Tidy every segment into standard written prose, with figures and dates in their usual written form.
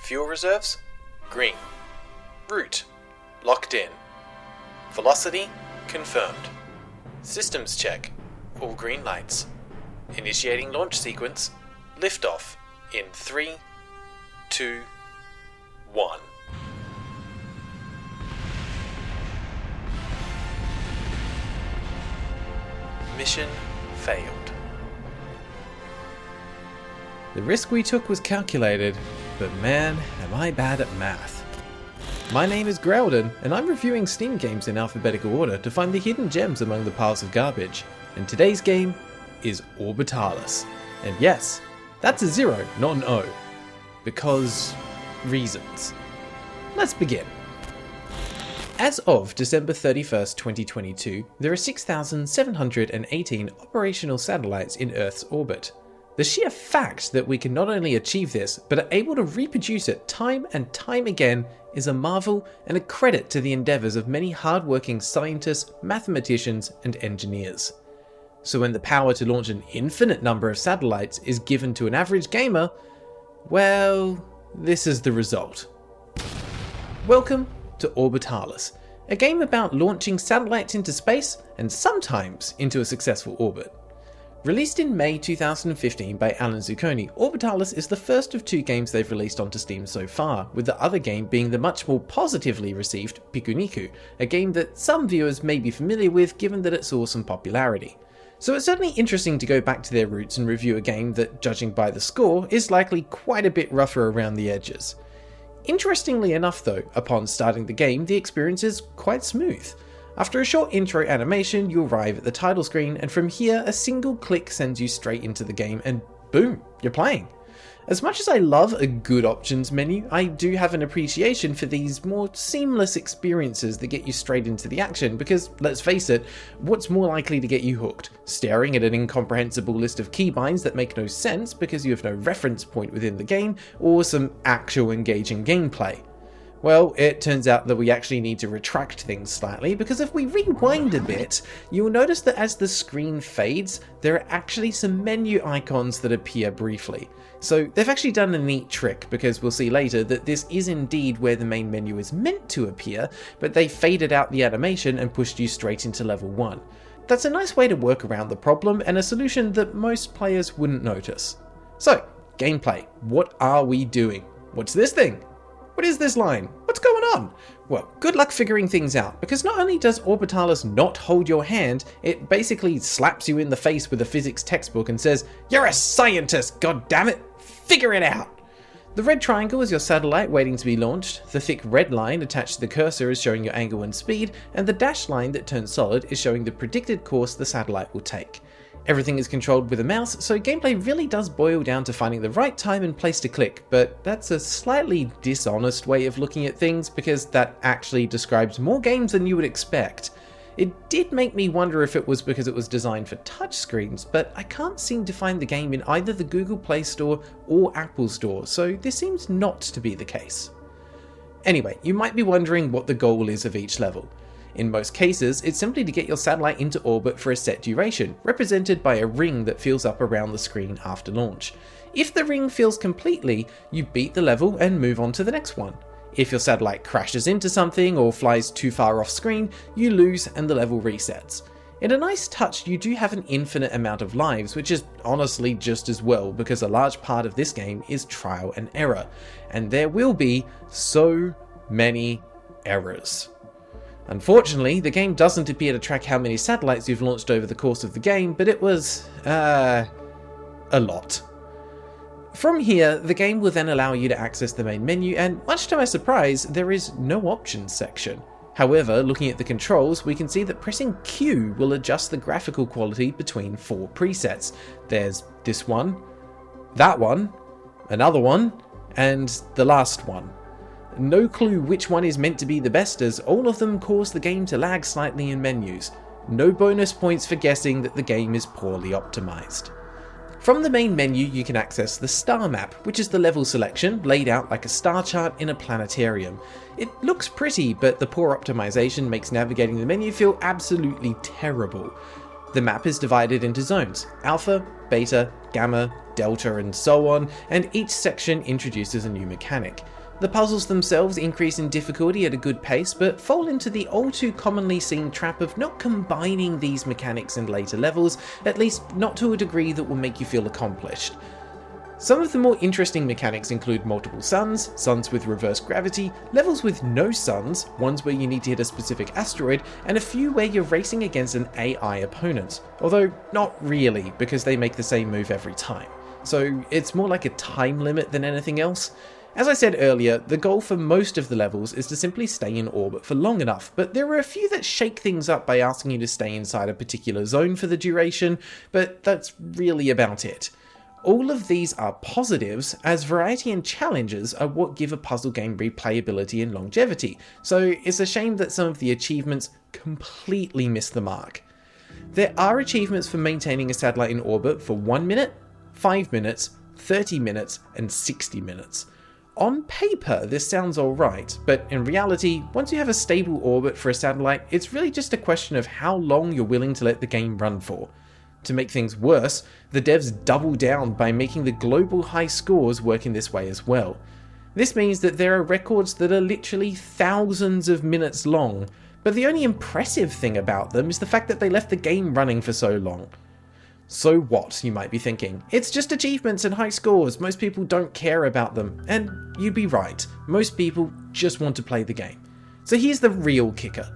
Fuel reserves, green. Route, locked in. Velocity, confirmed. Systems check, all green lights. Initiating launch sequence, liftoff in 3, 2, 1. Mission failed. The risk we took was calculated, but man, am I bad at math. My name is Graeldon, and I'm reviewing Steam games in alphabetical order to find the hidden gems among the piles of garbage. And today's game is 0rbitalis. And yes, that's a 0, not an O. Because reasons. Let's begin. As of December 31st, 2022, there are 6,718 operational satellites in Earth's orbit. The sheer fact that we can not only achieve this, but are able to reproduce it time and time again is a marvel and a credit to the endeavours of many hard-working scientists, mathematicians, and engineers. So when the power to launch an infinite number of satellites is given to an average gamer, well, this is the result. Welcome to 0rbitalis, a game about launching satellites into space and sometimes into a successful orbit. Released in May 2015 by Alan Zucconi, 0rbitalis is the first of 2 games they've released onto Steam so far, with the other game being the much more positively received Pikuniku, a game that some viewers may be familiar with given that it saw some popularity. So it's certainly interesting to go back to their roots and review a game that, judging by the score, is likely quite a bit rougher around the edges. Interestingly enough though, upon starting the game, the experience is quite smooth. After a short intro animation, you arrive at the title screen, and from here a single click sends you straight into the game and boom, you're playing. As much as I love a good options menu, I do have an appreciation for these more seamless experiences that get you straight into the action because, let's face it, what's more likely to get you hooked? Staring at an incomprehensible list of keybinds that make no sense because you have no reference point within the game, or some actual engaging gameplay? Well, it turns out that we actually need to retract things slightly, because if we rewind a bit, you'll notice that as the screen fades, there are actually some menu icons that appear briefly. So they've actually done a neat trick, because we'll see later that this is indeed where the main menu is meant to appear, but they faded out the animation and pushed you straight into level 1. That's a nice way to work around the problem, and a solution that most players wouldn't notice. So, gameplay. What are we doing? What's this thing? What is this line? What's going on? Well, good luck figuring things out, because not only does 0rbitalis not hold your hand, it basically slaps you in the face with a physics textbook and says, "You're a scientist, goddammit! Figure it out!" The red triangle is your satellite waiting to be launched, the thick red line attached to the cursor is showing your angle and speed, and the dashed line that turns solid is showing the predicted course the satellite will take. Everything is controlled with a mouse, so gameplay really does boil down to finding the right time and place to click, but that's a slightly dishonest way of looking at things because that actually describes more games than you would expect. It did make me wonder if it was because it was designed for touchscreens, but I can't seem to find the game in either the Google Play Store or Apple Store, so this seems not to be the case. Anyway, you might be wondering what the goal is of each level. In most cases, it's simply to get your satellite into orbit for a set duration, represented by a ring that fills up around the screen after launch. If the ring fills completely, you beat the level and move on to the next one. If your satellite crashes into something or flies too far off screen, you lose and the level resets. In a nice touch, you do have an infinite amount of lives, which is honestly just as well because a large part of this game is trial and error, and there will be so many errors. Unfortunately, the game doesn't appear to track how many satellites you've launched over the course of the game, but it was, a lot. From here, the game will then allow you to access the main menu, and much to my surprise, there is no options section. However, looking at the controls, we can see that pressing Q will adjust the graphical quality between 4 presets. There's this one, that one, another one, and the last one. No clue which one is meant to be the best, as all of them cause the game to lag slightly in menus. No bonus points for guessing that the game is poorly optimized. From the main menu you can access the star map, which is the level selection laid out like a star chart in a planetarium. It looks pretty, but the poor optimization makes navigating the menu feel absolutely terrible. The map is divided into zones: Alpha, Beta, Gamma, Delta, and so on, and each section introduces a new mechanic. The puzzles themselves increase in difficulty at a good pace, but fall into the all too commonly seen trap of not combining these mechanics in later levels, at least not to a degree that will make you feel accomplished. Some of the more interesting mechanics include multiple suns, suns with reverse gravity, levels with no suns, ones where you need to hit a specific asteroid, and a few where you're racing against an AI opponent. Although, not really, because they make the same move every time. So it's more like a time limit than anything else. As I said earlier, the goal for most of the levels is to simply stay in orbit for long enough, but there are a few that shake things up by asking you to stay inside a particular zone for the duration, but that's really about it. All of these are positives, as variety and challenges are what give a puzzle game replayability and longevity, so it's a shame that some of the achievements completely miss the mark. There are achievements for maintaining a satellite in orbit for 1 minute, 5 minutes, 30 minutes, and 60 minutes. On paper, this sounds alright, but in reality, once you have a stable orbit for a satellite, it's really just a question of how long you're willing to let the game run for. To make things worse, the devs double down by making the global high scores work in this way as well. This means that there are records that are literally thousands of minutes long, but the only impressive thing about them is the fact that they left the game running for so long. So what, you might be thinking? It's just achievements and high scores, most people don't care about them, and you'd be right, most people just want to play the game. So here's the real kicker.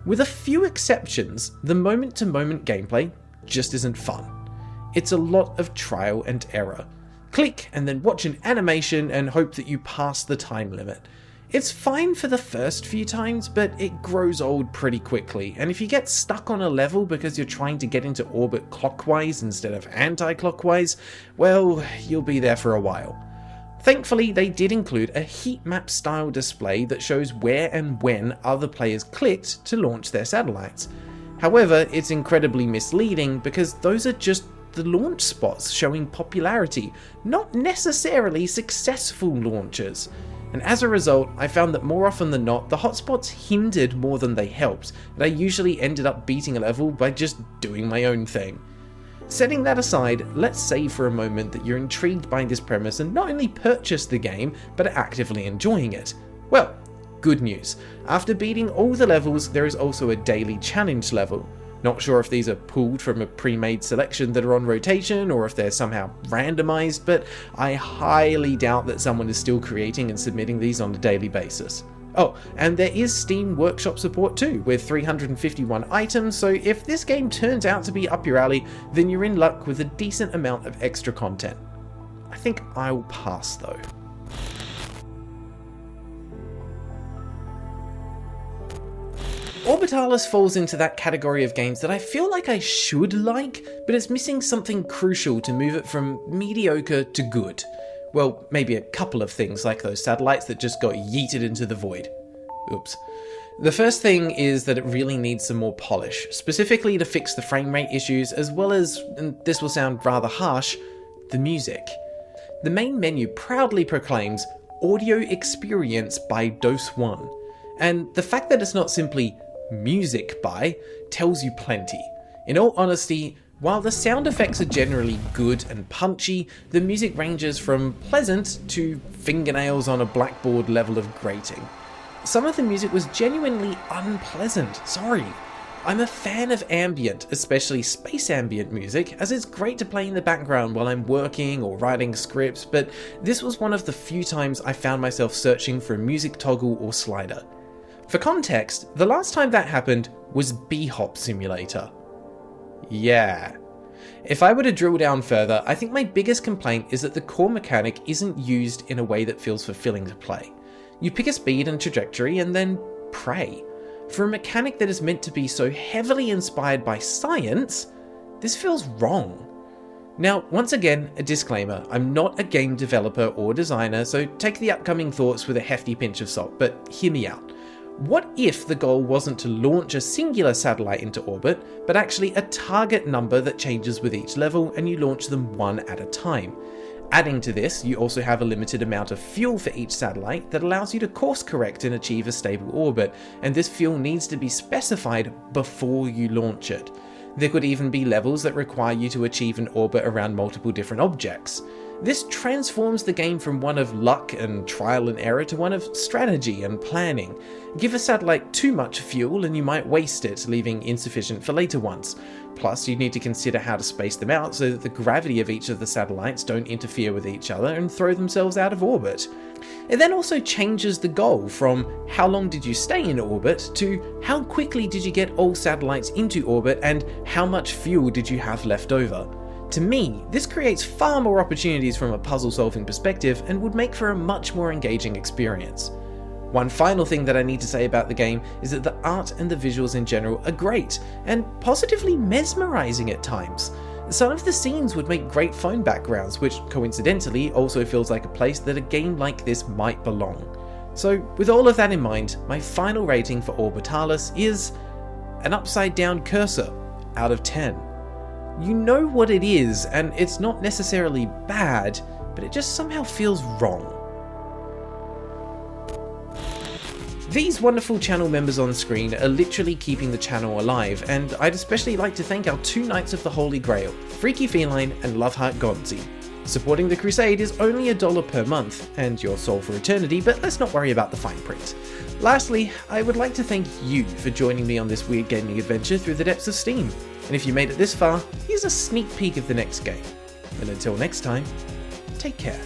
With a few exceptions, the moment-to-moment gameplay just isn't fun. It's a lot of trial and error. Click and then watch an animation and hope that you pass the time limit. It's fine for the first few times, but it grows old pretty quickly, and if you get stuck on a level because you're trying to get into orbit clockwise instead of anti-clockwise, well, you'll be there for a while. Thankfully, they did include a heat map style display that shows where and when other players clicked to launch their satellites. However, it's incredibly misleading because those are just the launch spots showing popularity, not necessarily successful launches. And as a result, I found that more often than not, the hotspots hindered more than they helped, and I usually ended up beating a level by just doing my own thing. Setting that aside, let's say for a moment that you're intrigued by this premise and not only purchased the game, but are actively enjoying it. Well, good news. After beating all the levels, there is also a daily challenge level. Not sure if these are pulled from a pre-made selection that are on rotation or if they're somehow randomized, but I highly doubt that someone is still creating and submitting these on a daily basis. Oh, and there is Steam Workshop support too, with 351 items, so if this game turns out to be up your alley, then you're in luck with a decent amount of extra content. I think I'll pass though. Orbitalis falls into that category of games that I feel like I should like, but it's missing something crucial to move it from mediocre to good. Well, maybe a couple of things like those satellites that just got yeeted into the void. Oops. The first thing is that it really needs some more polish, specifically to fix the frame rate issues as well as, and this will sound rather harsh, the music. The main menu proudly proclaims audio experience by Dose 1, and the fact that it's not simply music by tells you plenty. In all honesty, while the sound effects are generally good and punchy, the music ranges from pleasant to fingernails on a blackboard level of grating. Some of the music was genuinely unpleasant, sorry. I'm a fan of ambient, especially space ambient music, as it's great to play in the background while I'm working or writing scripts, but this was one of the few times I found myself searching for a music toggle or slider. For context, the last time that happened was B-Hop Simulator. Yeah. If I were to drill down further, I think my biggest complaint is that the core mechanic isn't used in a way that feels fulfilling to play. You pick a speed and trajectory and then pray. For a mechanic that is meant to be so heavily inspired by science, this feels wrong. Now, once again, a disclaimer, I'm not a game developer or designer, so take the upcoming thoughts with a hefty pinch of salt, but hear me out. What if the goal wasn't to launch a singular satellite into orbit, but actually a target number that changes with each level and you launch them one at a time? Adding to this, you also have a limited amount of fuel for each satellite that allows you to course correct and achieve a stable orbit, and this fuel needs to be specified before you launch it. There could even be levels that require you to achieve an orbit around multiple different objects. This transforms the game from one of luck and trial and error to one of strategy and planning. Give a satellite too much fuel and you might waste it, leaving insufficient for later ones. Plus, you need to consider how to space them out so that the gravity of each of the satellites don't interfere with each other and throw themselves out of orbit. It then also changes the goal from how long did you stay in orbit to how quickly did you get all satellites into orbit and how much fuel did you have left over. To me, this creates far more opportunities from a puzzle-solving perspective and would make for a much more engaging experience. One final thing that I need to say about the game is that the art and the visuals in general are great, and positively mesmerizing at times. Some of the scenes would make great phone backgrounds, which coincidentally also feels like a place that a game like this might belong. So with all of that in mind, my final rating for 0rbitalis is an upside down cursor out of 10. You know what it is, and it's not necessarily bad, but it just somehow feels wrong. These wonderful channel members on screen are literally keeping the channel alive, and I'd especially like to thank our two Knights of the Holy Grail, Freaky Feline and Loveheart Gonzi. Supporting the crusade is only $1 per month, and your soul for eternity, but let's not worry about the fine print. Lastly, I would like to thank you for joining me on this weird gaming adventure through the depths of Steam. And if you made it this far, here's a sneak peek of the next game. And until next time, take care.